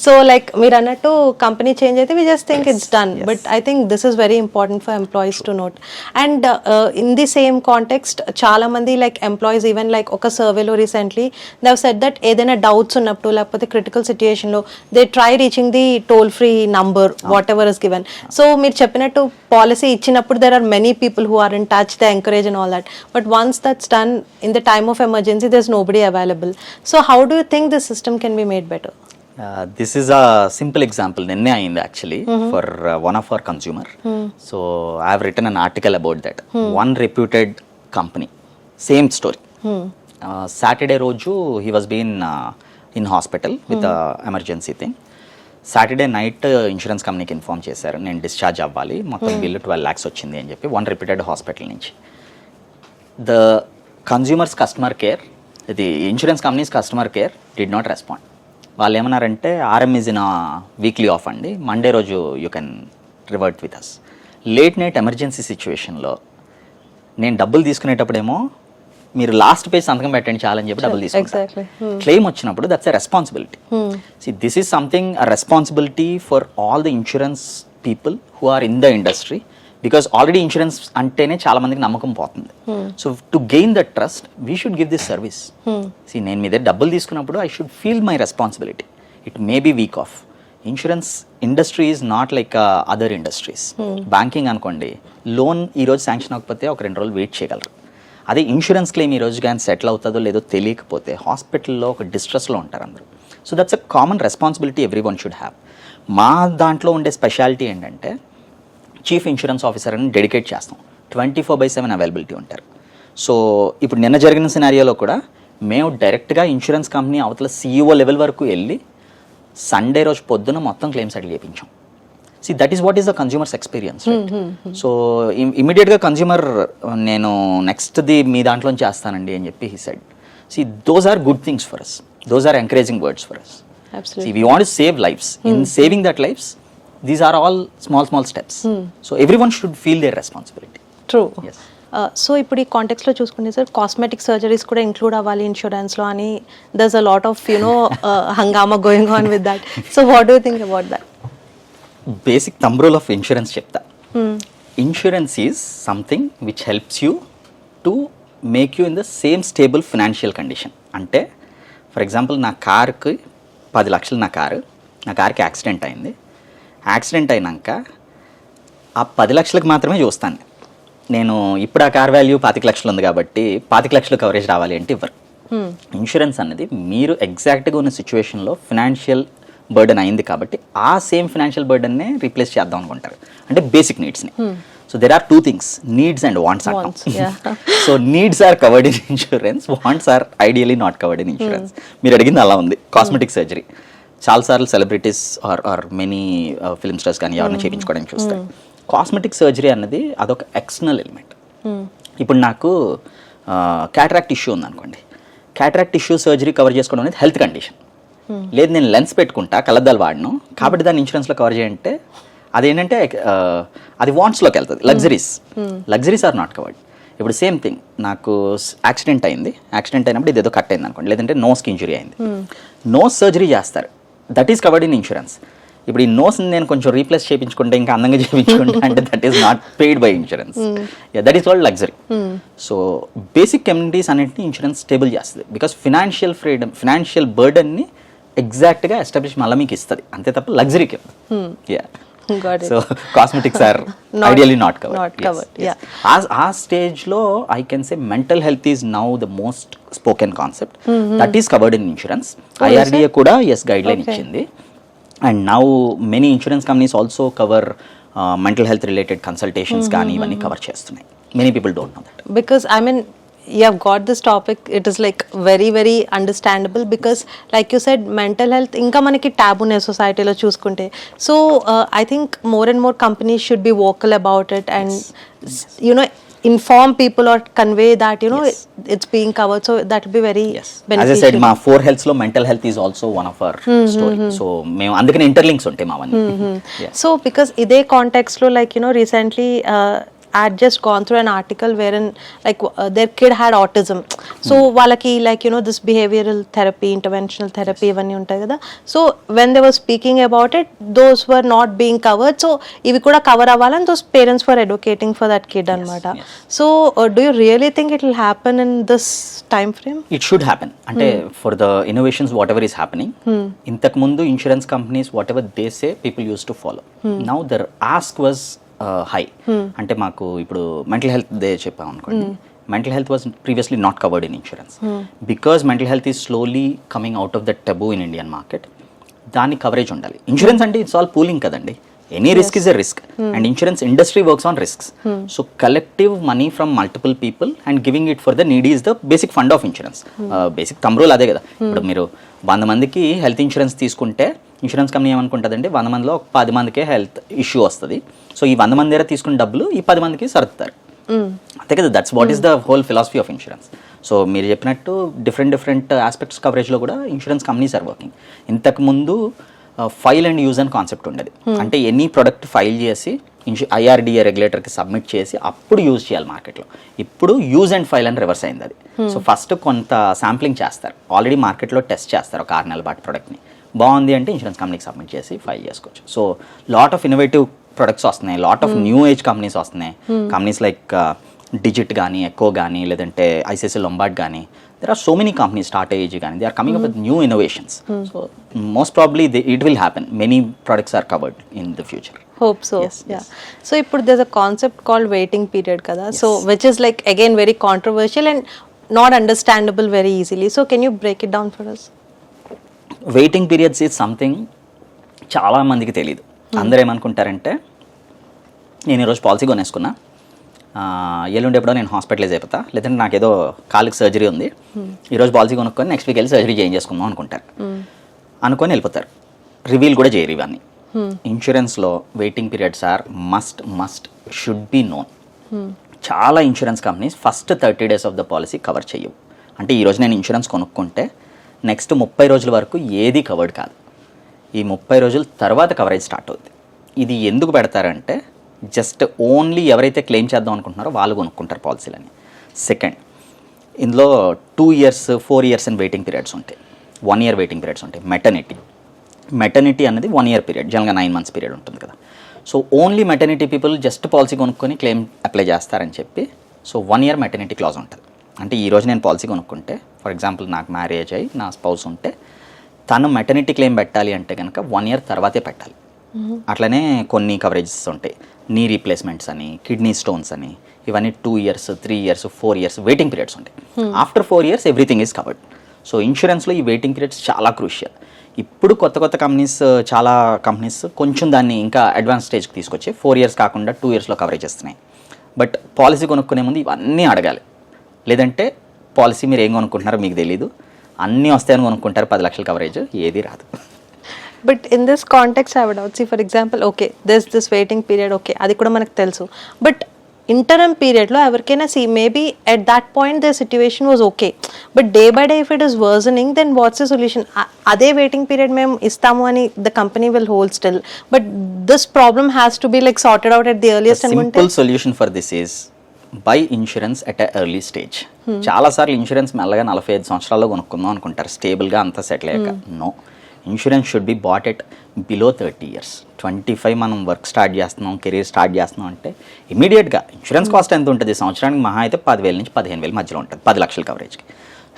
So like meer annattu company change aithe we just think yes. It's done. Yes. But I think this is very important for employees to note. And in the same context chaala mandi like employees even like oka survey lo recently they have said that edaina doubts unnappudu lekapothe critical situation lo they try reaching the toll free number whatever is given. So meer cheppinattu policy ichinappudu there are many people who are in touch, they encourage and all that, but once that's done in the time of emergency there's nobody available. So how do you think the system can be made better? This is a simple example నిన్నే అయింది actually for one of our consumer. So I have written an article about that. One reputed company, same story. Saturday రోజు he was been in hospital with a emergency thing. Saturday night insurance కంపెనీకి inform చేశారు, నేను discharge అవ్వాలి, మొత్తం bill 12 lakhs వచ్చింది అని చెప్పి, one repeated hospital నుంచి. ద కన్జ్యూమర్స్ కస్టమర్ కేర్, ఇది insurance companies customer care did not respond. వాళ్ళు ఏమన్నారంటే RM is in weekly off అండి, మండే రోజు you can revert with us. Late night emergency సిచ్యువేషన్లో నేను డబ్బులు తీసుకునేటప్పుడేమో మీరు లాస్ట్ పేజ్ సంతకం పెట్టండి చాలని చెప్పి డబ్బులు తీసుకుంటారు. క్లెయిమ్ వచ్చినప్పుడు that's a responsibility. See, this is something, a responsibility for all the insurance people who are in the industry, because already insurance అంటేనే చాలా మందికి నమ్మకం పోతుంది. So to gain that trust we should give this service. See, నేను మీ దగ్గర డబ్బులు తీసుకున్నప్పుడు I should feel my responsibility. It may be week off. Insurance industry is not like other industries. Banking అనుకోండి, లోన్ ఈరోజు శాంక్షన్ అవ్వకపోతే ఒక 2 రోజులు wait చేయగలరు. అదే ఇన్సూరెన్స్ క్లెయిమ్ ఈరోజు కానీ సెటిల్ అవుతుందో లేదో తెలియకపోతే హాస్పిటల్లో ఒక డిస్ట్రెస్లో ఉంటారు అందరూ. So that's a common responsibility every one should have. మా దాంట్లో ఉండే స్పెషాలిటీ ఏంటంటే చీఫ్ ఇన్సూరెన్స్ ఆఫీసర్ అని డెడికేట్ చేస్తాం, 24/7 అవైలబిలిటీ ఉంటారు. సో ఇప్పుడు నిన్న జరిగిన సినారియోలో కూడా మేము డైరెక్ట్గా ఇన్సూరెన్స్ కంపెనీ అవతల సీఈఓ లెవెల్ వరకు వెళ్ళి సండే రోజు పొద్దున మొత్తం క్లెయిమ్ సెటిల్ చేయించాం. See, that is what is the consumer's experience, right? So immediately consumer నేను నెక్స్ట్ ది మీ దాంట్లో చేస్తానండి అని చెప్పి he said. See, those are good things for us. those are encouraging words for us. Absolutely. See, we want to save lives. In saving that lives, these are all small steps. So everyone should feel their responsibility. True. Yes. So ఇప్పుడు ఈ కాంటెక్స్లో చూసుకుంటే sir cosmetic surgeries కూడా include అవ్వాలి ఇన్సూరెన్స్లో అని there's a lot of hungama going on with that. So what do think about that? Basic thumb rule of insurance చెప్తా. Insurance is something which helps you to make you in the same stable financial condition. అంటే for example నా కార్కి 10 లక్షలు నా కార్కి accident అయింది. Accident అయినాక ఆ 10 లక్షలకు మాత్రమే చూస్తాను నేను. ఇప్పుడు ఆ కార్ వాల్యూ 25 లక్షలు ఉంది కాబట్టి 25 లక్షలు కవరేజ్ రావాలి అంటే ఇవ్వరు. ఇన్సూరెన్స్ అన్నది మీరు ఎగ్జాక్ట్గా ఉన్న సిచ్యువేషన్లో ఫినాన్షియల్ బర్డెన్ అయింది కాబట్టి ఆ సేమ్ ఫినాన్షియల్ బర్డెన్నే రీప్లేస్ చేద్దాం అనుకుంటారు, అంటే బేసిక్ నీడ్స్ని. So there are 2 things, needs and wants అంటాం. So needs are covered in insurance, wants are ideally not covered in insurance. మీరు అడిగింది అలా ఉంది. కాస్మెటిక్ సర్జరీ చాలాసార్లు celebrities are many film stars కానీ ఎవరిని చేయించుకోవడానికి చూస్తారు. కాస్మెటిక్ సర్జరీ అన్నది అదొక ఎక్స్టర్నల్ ఎలిమెంట్. ఇప్పుడు నాకు క్యాటరాక్ట్ ఇష్యూ ఉందనుకోండి, క్యాటరాక్ట్ ఇష్యూ సర్జరీ కవర్ చేసుకోవడం అనేది హెల్త్ కండిషన్. లేదు నేను లెన్స్ పెట్టుకుంటా, కళ్ళద్దాలు వాడను కాబట్టి దాన్ని ఇన్సూరెన్స్లో కవర్ చేయంటే అదేంటంటే అది వాంట్స్లోకి వెళ్తుంది. Luxuries are not covered. ఇప్పుడు సేమ్ థింగ్, నాకు యాక్సిడెంట్ అయినప్పుడు ఇదేదో కట్ అయింది అనుకోండి, లేదంటే నోస్కి ఇంజురీ అయింది, నోస్ సర్జరీ చేస్తారు, that is covered in insurance. ఇప్పుడు ఈ నోస్ నేను కొంచెం రీప్లేస్ చేయించుకుంటే, ఇంకా అందంగా చేయించుకుంటే అంటే that is not paid by insurance. That is called luxury. So basic communities అన్నింటినీ ఇన్సూరెన్స్ స్టేబుల్ చేస్తుంది. బికాస్ ఫినాన్షియల్ ఫ్రీడమ్, ఫినాన్షియల్ బర్డన్ని ఎగ్జాక్ట్గా ఎస్టాబ్లిష్ మళ్ళీ మీకు ఇస్తుంది, అంతే తప్ప లగ్జరీకి. So cosmetics are ideally not covered. ఆ స్టేజ్లో I can say mental health is now the most spoken concept, that is covered in insurance. IRDA కూడా గైడ్ లైన్ ఇచ్చింది. And now many insurance companies also cover mental health related consultations కానీ ఇవన్నీ cover చేస్తున్నాయి. Many people don't know that. Because I mean, you have got this topic, it is like very understandable because like you said mental health ఇంకా మనకి taboo నే సొసైటీలో చూసుకుంటే. So I think more and more companies should be vocal about it and inform people or convey that it's being covered, so that will be very beneficial. As I said, మా 4 healths లో mental health is also one of our story. So మేము అందుకనే interlinks ఉంటాయి మావన్నీ. So because ఇదే context లో like recently I had just gone through an article wherein like their kid had autism. So వాళ్ళకి like this behavioral therapy, interventional therapy ఇవన్నీ ఉంటాయి కదా. So when they were speaking about it, those were not being covered. So ఇవి కూడా cover అవ్వాలని those parents were advocating for that kid అన్నమాట. So do you really think it will happen in this time frame? It should happen. అంటే for the innovations whatever is happening, ఇంతకు ముందు insurance companies whatever they say people used to follow. Now their ask was high. అంటే మాకు ఇప్పుడు mental health they చెప్పాం అనుకోండి, mental health was previously not covered in insurance because mental health is slowly coming out of the taboo in Indian market. దాని coverage ఉండాలి. Insurance అంటే it's all pooling కదండి. Any risk is a risk and insurance industry works on risks. So collective money from multiple people and giving it for the need is the basic fund of insurance. Basic thumb rule అదే కదా. ఇప్పుడు మీరు 100 మందికి health insurance తీసుకుంటే insurance company ఏమనుకుంటుందంటే 100 మందిలో 10 మందికే health issue వస్తుంది. So ఈ 100 మంది దగ్గర తీసుకున్న డబ్బులు ఈ 10 మందికి సర్దుతారు, అంతే కదా. That's what is the whole philosophy of insurance. So మీరు చెప్పినట్టు డిఫరెంట్ ఆస్పెక్ట్స్ కవరేజ్లో కూడా ఇన్సూరెన్స్ కంపెనీస్ ఆర్ వర్కింగ్. ఇంతకుముందు ఫైల్ అండ్ యూజ్ అని కాన్సెప్ట్ ఉండేది. అంటే ఎనీ ప్రొడక్ట్ ఫైల్ చేసి IRDA రెగ్యులేటర్కి సబ్మిట్ చేసి అప్పుడు యూజ్ చేయాలి మార్కెట్లో. ఇప్పుడు యూజ్ అండ్ ఫైల్ అని రివర్స్ అయింది అది. సో ఫస్ట్ కొంత శాంప్లింగ్ చేస్తారు, ఆల్రెడీ మార్కెట్లో టెస్ట్ చేస్తారు ఒక 6 నెలల పాటు ప్రొడక్ట్ని. బాగుంది అంటే ఇన్సూరెన్స్ కంపెనీకి సబ్మిట్ చేసి ఫైల్ చేసుకోవచ్చు. So lot of innovative products వస్తున్నాయి, lot of new age companies వస్తున్నాయి. కంపెనీస్ లైక్ డిజిట్ కానీ, ఎకో కానీ, లేదంటే ICICI Lombard కానీ, there are so many companies, Tata AG కానీ, they are coming up with new innovations. So most probably it will happen. Many products are covered in the future. Hope so. Yes. So ఇప్పుడు there's a concept called waiting period kada. So which is like again very controversial and not understandable very easily. So can you break it down for us? Waiting periods is something చాలా మందికి తెలియదు. అందరూ ఏమనుకుంటారంటే నేను ఈరోజు policy కొనేసుకున్నా, ఎల్లుండి ఎప్పుడో నేను హాస్పిటలైజ్ అయిపోతా, లేదంటే నాకు ఏదో కాలుకి సర్జరీ ఉంది, ఈరోజు పాలసీ కొనుక్కొని నెక్స్ట్ వీక్ వెళ్ళి సర్జరీ చేయించేసుకుందాం అనుకుంటారు. అనుకొని వెళ్ళిపోతారు, రివీల్ కూడా చేయరు ఇవన్నీ. ఇన్సూరెన్స్లో waiting periods are must should be known. చాలా insurance companies first 30 days of the policy cover చేయవు. అంటే ఈరోజు నేను ఇన్సూరెన్స్ కొనుక్కుంటే నెక్స్ట్ 30 రోజుల వరకు ఏది కవర్డ్ కాదు. ఈ 30 రోజుల తర్వాత కవరేజ్ స్టార్ట్ అవుతుంది. ఇది ఎందుకు పెడతారంటే జస్ట్ ఓన్లీ ఎవరైతే క్లెయిమ్ చేద్దాం అనుకుంటున్నారో వాళ్ళు కొనుక్కుంటారు పాలసీలని. సెకండ్, ఇందులో 2 years 4 years అని వెయిటింగ్ పీరియడ్స్ ఉంటాయి, 1 year వెయిటింగ్ పీరియడ్స్ ఉంటాయి. మెటర్నిటీ అనేది 1 year పీరియడ్, జనరల్గా 9 months పీరియడ్ ఉంటుంది కదా. So only maternity people just policy కొనుక్కొని క్లెయిమ్ అప్లై చేస్తారని చెప్పి సో 1 year మెటర్నిటీ క్లాజ్ ఉంటుంది. అంటే ఈరోజు నేను పాలసీ కొనుక్కుంటే, ఫర్ ఎగ్జాంపుల్ నాకు మ్యారేజ్ అయ్యి నా స్పౌస్ ఉంటే తను మెటర్నిటీ క్లెయిమ్ పెట్టాలి అంటే కనుక 1 year తర్వాతే పెట్టాలి. అట్లనే కొన్ని కవరేజెస్ ఉంటాయి, నీ రీప్లేస్మెంట్స్ అని, కిడ్నీ స్టోన్స్ అని, ఇవన్నీ 2 years 3 years 4 years waiting periods ఉంటాయి. After 4 years everything is covered. So ఇన్సూరెన్స్లో ఈ వెయిటింగ్ పీరియడ్స్ చాలా క్రూషియల్. ఇప్పుడు కొత్త కంపెనీస్, చాలా కంపెనీస్ కొంచెం దాన్ని ఇంకా అడ్వాన్స్ స్టేజ్కి తీసుకొచ్చి 4 years కాకుండా 2 yearsలో కవరేజ్ ఇస్తున్నాయి. బట్ పాలసీ కొనుక్కునే ముందు ఇవన్నీ అడగాలి, లేదంటే పాలసీ మీరు ఏం కొనుక్కుంటున్నారో మీకు తెలీదు, అన్నీ వస్తాయని కొనుక్కుంటారు, 10 లక్షల కవరేజ్ ఏది రాదు. But in this context I would see for example okay this waiting period okay అది కూడా మనకు తెలుసు. బట్ ఇంటరమ్ పీరియడ్లో ఎవరికైనా see maybe at that point the situation was okay, but day by day if it is worsening then what's the solution? అదే waiting period మేము ఇస్తాము అని the company will hold still, but this problem has to be like sorted out at the earliest అనుకుంటే simple solution for this is buy insurance at a early stage. చాలాసార్లు insurance మెల్లగా 45 సంవత్సరాల్లో కొనుక్కుందాం అనుకుంటారు, స్టేబుల్గా అంతా సెటిల్ అయ్యాక. No, insurance should be bought at below 30 years. 25 మనం వర్క్ స్టార్ట్ చేస్తున్నాం, కెరీర్ స్టార్ట్ చేస్తున్నాం అంటే ఇమీడియట్గా ఇన్సూరెన్స్ కాస్ట్ ఎంత ఉంటుంది? సంవత్సరానికి మహా అయితే 10,000 నుంచి 15,000 మధ్యలో ఉంటుంది, 10 లక్షల కవరేజ్కి.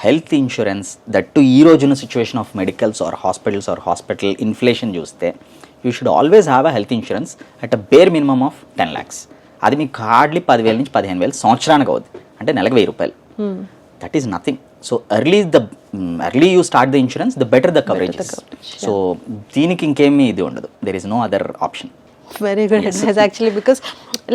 హెల్త్ ఇన్సూరెన్స్ దట్టు ఈ రోజున situation of medicals or hospital inflation చూస్తే you should always have a health insurance at a bare minimum of 10 lakhs. అది మీకు హార్డ్లీ 10,000 నుంచి 15,000 సంవత్సరానికి అవుతుంది, అంటే నెలకు 1,000 రూపాయలు. That is nothing. So early you start the insurance the better the coverage. So దీనికి ఇంకేమీ ఇది ఉండదు, there is no other option. Very good advice actually, because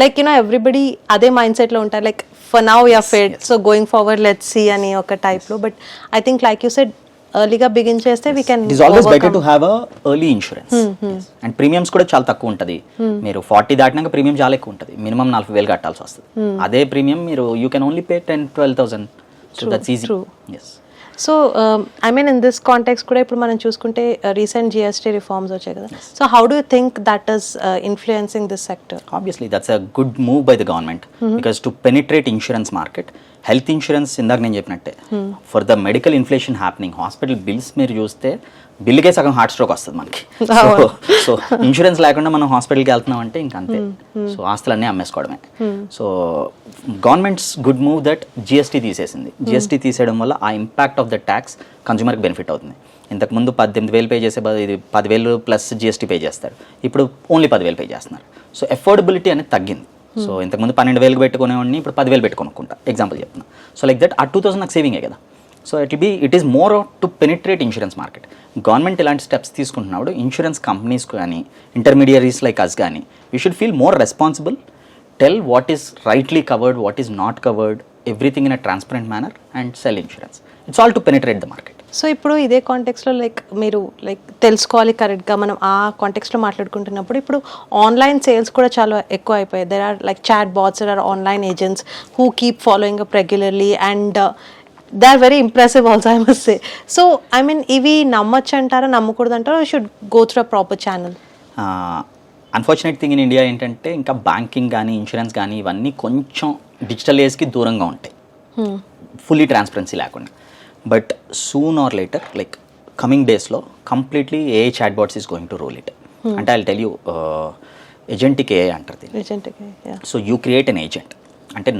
like everybody అదే మైండ్ సెట్లో ఉంటారు, like for now you're fit so going forward let's see అని ఒక టైప్లో. But I think like you said ఎర్లీగా బిగిన్ చేస్తే we can. It is always better to have a early insurance. And premiums కూడా చాలా తక్కువ ఉంటుంది. మీరు 40 దాటినాక ప్రీమియం చాలా ఎక్కువ ఉంటుంది, మినిమం 40,000 కట్టాల్సి వస్తుంది. అదే ప్రీమియం మీరు you can only pay 10,000-12,000. So that's easy. yes. So I mean in this context కూడా ఇప్పుడు మనం చూసుకుంటే రీసెంట్ GST రిఫార్మ్స్ వచ్చాయి కదా. So how do you think that is influencing this sector? Obviously that's a good move by the government because to penetrate insurance market, health insurance ఇందాక నేను చెప్పినట్టే for the medical inflation happening, hospital bills మీరు చూస్తే బిల్లుకే సగం heart stroke వస్తుంది మనకి. So insurance లేకుండా మనం హాస్పిటల్కి వెళ్తున్నాం అంటే ఇంక అంతే. సో ఆస్తులన్నీ అమ్మేసుకోవడమే. So government's good move that GST తీసేసింది. GST తీసేయడం వల్ల ఆ ఇంపాక్ట్ ఆఫ్ ద ట్యాక్స్ కన్జ్యూమర్కి బెనిఫిట్ అవుతుంది. ఇంతకుముందు 18,000 పే చేసే ఇది 10,000 ప్లస్ GST పే చేస్తారు, ఇప్పుడు ఓన్లీ 10,000 పే చేస్తున్నారు. సో ఎఫోర్డబిలిటీ అనేది తగ్గింది. సో ఇంతకుముందు 12,000 పెట్టుకునేవాడిని ఇప్పుడు 10,000 పెట్టుకొనుక్కుంటా, ఎగ్జాంపుల్ చెప్తున్నా. సో లైక్ దట్ ఆ 2,000 నాకు సేవింగే కదా. So it is more to penetrate insurance market. Government ఇలాంటి స్టెప్స్ తీసుకుంటున్నప్పుడు ఇన్సూరెన్స్ కంపెనీస్ కానీ ఇంటర్మీడియరీస్ లైక్ అస్ కానీ you should feel more responsible, tell what is rightly covered, what is not covered, everything in a transparent manner and cell insurance. It's all to penetrate the market. So ఇప్పుడు ఇదే కాంటెక్స్లో like మీరు like తెలుసుకోవాలి కరెక్ట్గా, మనం ఆ కాంటెక్స్లో మాట్లాడుకుంటున్నప్పుడు ఇప్పుడు online sales కూడా చాలా ఎక్కువ అయిపోయాయి. There are like chat bots, there are online agents who keep following up regularly and they are very impressive also I must say. So I mean ఇవి నమ్మచ్చు అంటారా, నమ్మకూడదు అంటారా, should go through a proper channel? Unfortunate thing in India ఏంటంటే ఇంకా banking కానీ insurance కానీ ఇవన్నీ కొంచెం డిజిటల్ ఏజ్కి దూరంగా ఉంటాయి, ఫుల్లీ ట్రాన్స్పరెన్సీ లేకుండా. But soon or later like coming డేస్లో completely a chat bots is going to rule it. అంటే I tell you agentic AI అంటారు. So you create an agent. అంటే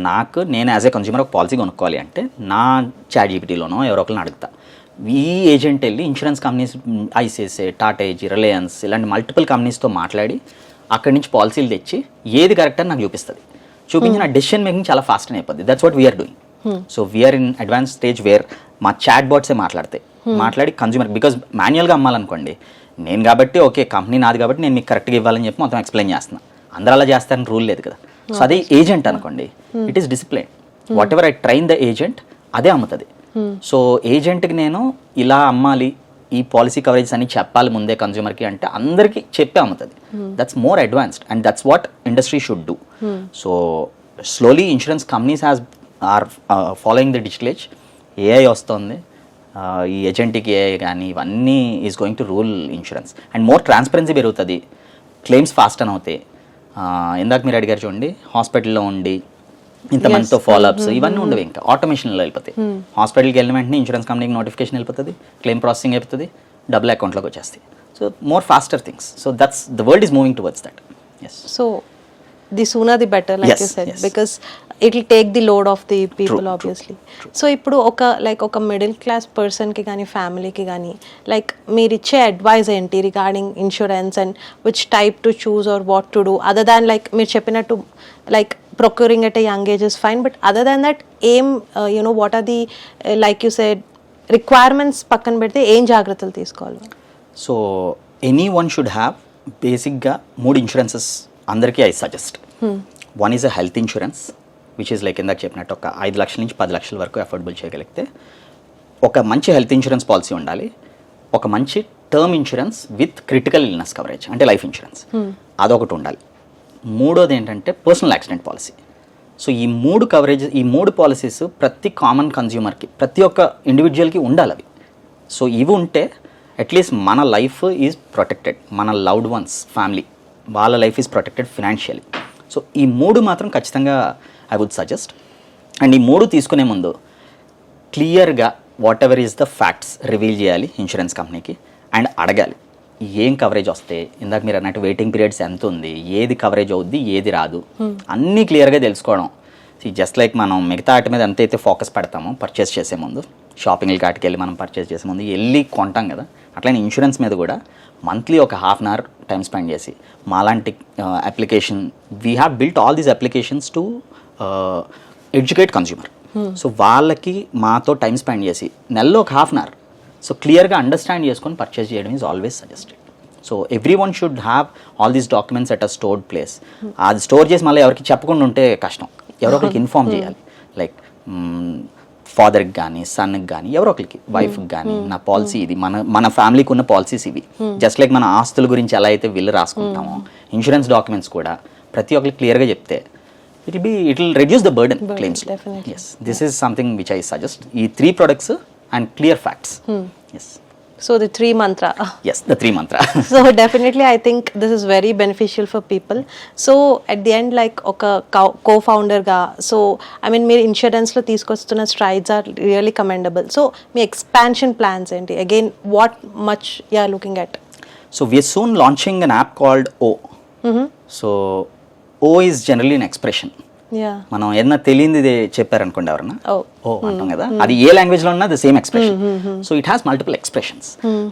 నేను యాజ్ ఏ కన్స్యూమర్ ఒక పాలసీ కొనుక్కోవాలి అంటే నా చాట్ జీపీటీలోనో ఎవరో ఒకరిని అడుగుతా. ఈ ఏజెంట్ వెళ్ళి insurance companies ICICI, Tata AG, Reliance ఇలాంటి మల్టిపుల్ కంపెనీస్తో మాట్లాడి అక్కడి నుంచి పాలసీలు తెచ్చి ఏది కరెక్ట్ అని నాకు చూపిస్తుంది. చూపించిన డెసిషన్ మేకింగ్ చాలా ఫాస్ట్ అయిపోద్ది. That's what we're doing. So we're in advance stage where మా చాట్ బాట్సే మాట్లాడి కన్స్యూమర్, బికాజ్ మాన్యువల్గా అమ్మాలనుకోండి నేను కాబట్టి ఓకే కంపెనీ నాది కాబట్టి నేను మీకు కరెక్ట్గా ఇవ్వాలని చెప్పి మొత్తం ఎక్స్ప్లెయిన్ చేస్తున్నాను. అందరూ అలా చేస్తారని రూల్ లేదు కదా. సో అదే ఏజెంట్ అనుకోండి, it is discipline. What ever I train the agent అదే అమ్ముతుంది. సో ఏజెంట్కి నేను ఇలా అమ్మాలి, ఈ పాలసీ కవరేజ్ అని చెప్పాలి ముందే కన్స్యూమర్కి అంటే అందరికీ చెప్పే అమ్ముతుంది. That's more advanced and that's what industry should do. So slowly insurance companies are following the digital age. AI వస్తుంది, ఈ ఏజెంట్కి కానీ ఇవన్నీ is going to rule insurance. And more transparency పెరుగుతుంది, క్లెయిమ్స్ ఫాస్ట్ అని అవుతాయి. ఇందాక మీరు అడిగారు చూడండి, హాస్పిటల్లో ఉండి ఇంతమందితో ఫాలోఅప్స్ ఇవన్నీ ఉండవు, ఇంకా ఆటోమేషన్లో వెళ్ళిపోతాయి. హాస్పిటల్కి వెళ్ళిన వెంటనే ఇన్సూరెన్స్ కంపెనీకి నోటిఫికేషన్ వెళ్ళిపోతుంది, క్లెయిమ్ ప్రాసెసింగ్ అయిపోతుంది, డబ్బులు అకౌంట్లోకి వచ్చేస్తాయి. So more faster things. So that's the world is moving towards that. Yes. So the sooner the better, like Yes, you said, yes. because it will take the load of the people, True, obviously. So ఇప్పుడు ఒక middle class పర్సన్కి కానీ ఫ్యామిలీకి కానీ like మీరు ఇచ్చే advice ఏంటి regarding insurance and which type to choose or what to do, other than like మీరు చెప్పినట్టు like procuring at a young age is fine, but other than that ఏం you know what are the like you said requirements పక్కన పెడితే ఏం జాగ్రత్తలు తీసుకోవాలి? So anyone should have బేసిక్గా 3 insurances అందరికీ I suggest. One is a health insurance which is like ఇందాక చెప్పినట్టు ఒక 5 లక్షల నుంచి 10 లక్షల వరకు అఫోర్డబుల్ చేయగలిగితే ఒక మంచి హెల్త్ ఇన్సూరెన్స్ పాలసీ ఉండాలి. ఒక మంచి term insurance with critical illness coverage అంటే లైఫ్ ఇన్సూరెన్స్ అదొకటి ఉండాలి. మూడోది ఏంటంటే పర్సనల్ యాక్సిడెంట్ పాలసీ. సో ఈ 3 కవరేజ్, ఈ 3 పాలసీస్ ప్రతి కామన్ కన్జ్యూమర్కి, ప్రతి ఒక్క ఇండివిజువల్కి ఉండాలి అవి. సో ఇవి ఉంటే అట్లీస్ట్ మన లైఫ్ ఈజ్ ప్రొటెక్టెడ్, మన లవ్డ్ వన్స్ ఫ్యామిలీ వాళ్ళ life is protected financially. So ఈ 3 మాత్రం ఖచ్చితంగా ఐ వుడ్ సజెస్ట్. అండ్ ఈ 3 తీసుకునే ముందు క్లియర్గా what ever is the facts reveal చేయాలి ఇన్సూరెన్స్ కంపెనీకి అండ్ అడగాలి ఏం కవరేజ్ వస్తే. ఇందాక మీరు అన్నట్టు వెయిటింగ్ పీరియడ్స్ ఎంత ఉంది, ఏది కవరేజ్ అవుద్ది, ఏది రాదు, అన్నీ క్లియర్గా తెలుసుకోవడం. జస్ట్ లైక్ మనం మిగతా వాటి మీద ఎంతైతే ఫోకస్ పెడతామో పర్చేస్ చేసే ముందు, షాపింగ్ కాటికి వెళ్ళి మనం పర్చేస్ చేసే ముందు వెళ్ళి కొంటాం కదా, అట్లనే ఇన్సూరెన్స్ మీద కూడా మంత్లీ ఒక ½ అవర్ టైం స్పెండ్ చేసి మాలాంటి application we have built all these applications to educate consumer. So వాళ్ళకి మాతో టైం స్పెండ్ చేసి నెలలో ఒక ½ అవర్ సో క్లియర్గా అండర్స్టాండ్ చేసుకొని పర్చేస్ చేయడం is always suggested. So every one should have all these documents at a stored place. అది store చేసి మళ్ళీ ఎవరికి చెప్పకుండా ఉంటే కష్టం, ఎవరో ఒకరికి ఇన్ఫార్మ్ చేయాలి. లైక్ ఫాదర్కి కానీ సన్కి కానీ ఎవరో ఒకరికి, వైఫ్కి కానీ నా పాలసీ ఇది, మన ఫ్యామిలీకి ఉన్న పాలసీస్ ఇవి. జస్ట్ లైక్ మన ఆస్తుల గురించి ఎలా అయితే విల్ రాసుకుంటామో ఇన్సూరెన్స్ డాక్యుమెంట్స్ కూడా ప్రతి ఒక్కరికి క్లియర్గా చెప్తే it will reduce the burden claims. Yes, this is something which I suggest. ఈ 3 products and clear facts. Yes. So the 3 mantra. Yes, the 3 mantra. So definitely I think this is very beneficial for people. So at the end like oka co-founder ga, so I mean meer insurance lo తీసుకొస్తున్న strides are really commendable. So me expansion plans enti, again what much you are looking at? So we are soon launching an app called O. So O is generally an expression. Yeah. మనం ఏదైనా తెలియనిది చెప్పారనుకోండి ఎవరన్నా ఓ అంటాం కదా, అది ఏ లాంగ్వేజ్లో ఉన్నా the same expression. So it has multiple expressions.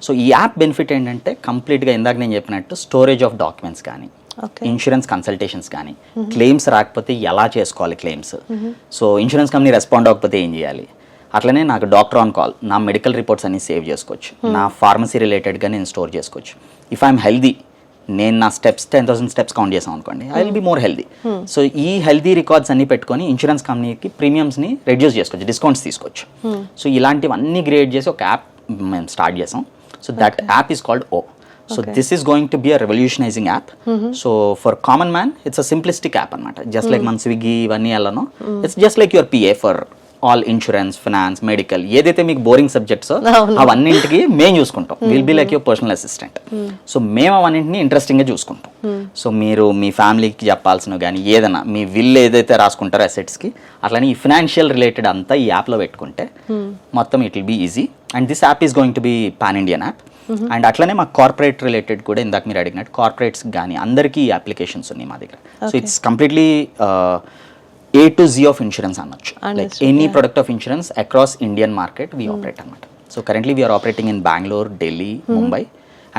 So ఈ యాప్ బెనిఫిట్ ఏంటంటే కంప్లీట్గా ఇందాక నేను చెప్పినట్టు స్టోరేజ్ ఆఫ్ డాక్యుమెంట్స్ కానీ, ఇన్సూరెన్స్ కన్సల్టేషన్స్ కానీ, క్లెయిమ్స్ రాకపోతే ఎలా చేసుకోవాలి claims, so insurance company respond అవ్వకపోతే ఏం చేయాలి, అట్లనే నాకు డాక్టర్ ఆన్ కాల్, నా మెడికల్ రిపోర్ట్స్ అన్ని సేవ్ చేసుకోవచ్చు, నా ఫార్మసీ రిలేటెడ్గా నేను స్టోర్ చేసుకోవచ్చు. ఇఫ్ ఐఎమ్ హెల్దీ, నేను నా స్టెప్స్ 10,000 స్టెప్స్ కౌంట్ చేసాం అనుకోండి, I will be more healthy. So ఈ హెల్దీ రికార్డ్స్ అన్ని పెట్టుకొని ఇన్సూరెన్స్ కంపెనీకి ప్రీమియమ్స్ని రెడ్యూస్ చేసుకోవచ్చు, డిస్కౌంట్స్ తీసుకోవచ్చు. సో ఇలాంటివన్నీ క్రియేట్ చేసి ఒక యాప్ మేము స్టార్ట్ చేసాం. So that app is called O. So this is going to be a revolutionizing app. So for common man, it's a simplistic app అనమాట. Just like మన Swiggy ఇవన్నీ ఎలానో, it's just like your PA for all insurance, finance, medical, ఏదైతే మీకు boring subjects అవన్నింటికి మేము చూసుకుంటాం. Will be like your personal assistant. So మేము అవన్నింటిని ఇంట్రెస్టింగ్గా చూసుకుంటాం. సో మీరు మీ ఫ్యామిలీకి చెప్పాల్సినవి కానీ ఏదైనా మీ విల్ ఏదైతే రాసుకుంటారో అసెట్స్కి, అట్లనే ఈ ఫినాన్షియల్ రిలేటెడ్ అంతా ఈ యాప్లో పెట్టుకుంటే మొత్తం it will be easy. And this app is going to be pan Indian app. అండ్ అట్లనే మా కార్పొరేట్ రిలేటెడ్ కూడా ఇందాక మీరు అడిగినట్టు కార్పొరేట్స్ కానీ అందరికీ ఈ అప్లికేషన్స్ ఉన్నాయి మా దగ్గర. So it's completely A to Z of insurance అనొచ్చు. Like any product of insurance across Indian market we operate అనమాట. So currently we are operating in Bangalore, Delhi, Mumbai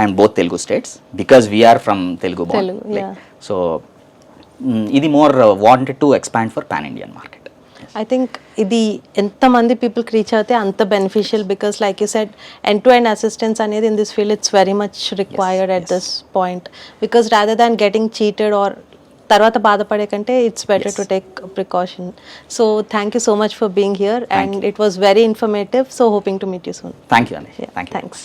and both Telugu states because we are from Telugu born. So ఇది more wanted to expand for pan Indian market. I think ఇది ఎంతమంది పీపుల్కి reach అయితే అంత beneficial, because like you said end to end assistance అనేది in this field it's very much required at this point, because rather than getting cheated or తర్వాత బాధపడే కంటే it's better to take precaution. So thank you so much for being here and it was very informative. So hoping to meet you soon. Thank you అండి. Thanks.